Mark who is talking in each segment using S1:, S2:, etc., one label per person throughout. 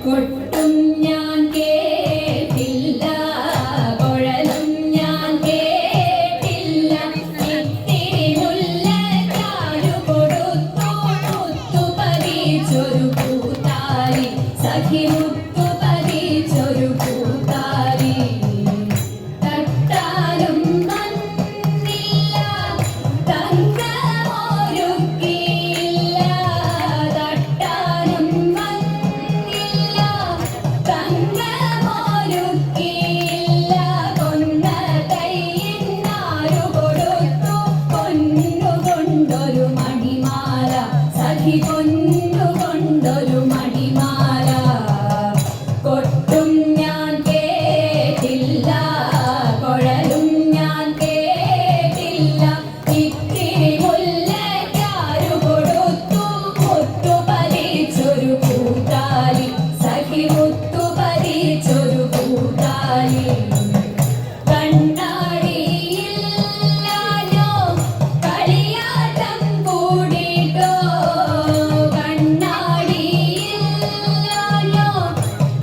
S1: കൊട്ടും ഞാൻ കേട്ടില്ല, കുഴലും ഞാൻ കേട്ടില്ല. ഇത്തിരി മുല്ലക്കാരു കൊടുത്തു മുത്തു പതിച്ചൊരു പൂത്താലി, സഖി മുത്തു പതിച്ചൊരു പൂത്താലി. തട്ടാനും വന്നില്ല, തങ്കമൊരുക്കിയില്ല. തട്ടാനും വന്നില്ല, തങ്കമൊരുക്കിയില്ല. കൊന്ന കൈയിന്നാരു കൊടുത്തു പൊന്നുകൊണ്ടൊരു മണിമാല, സഖി പൊന്നുകൊണ്ടൊരു മണിമാല. കൊട്ടും ഞാൻ കേട്ടില്ല, കുഴലും ഞാൻ കേട്ടില്ല. ഇത്തിരി മുല്ലക്കാരു കൊടുത്തു മുത്തു പതിച്ചൊരു പൂത്താലി, സഖി മുത്തു പതിച്ചൊരു പൂത്താലി. കണ്ണാടിയില്ലാഞ്ഞോ കളിയാട്ടം കൂടിട്ടോ, കണ്ണാടിയില്ലാഞ്ഞോ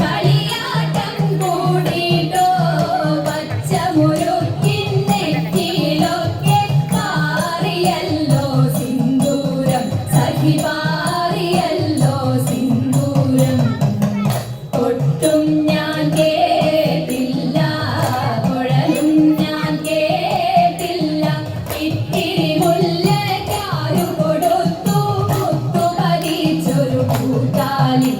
S1: കളിയാട്ടം കൂടിട്ടോ. പച്ചമുരുക്കിൻ നെറ്റിയിലൊക്കെ പാറിയല്ലോ സിന്ദൂരം, സഖി പാറിയല്ലോ സിന്ദൂരം. കൊട്ടും ഞാൻ കേട്ടില്ല, കുഴലും ഞാൻ കേട്ടില്ല. ഇത്തിരി മുല്ലക്കാരു കൊടുത്തു മുത്തു പതിച്ചൊരു പൂത്താലി,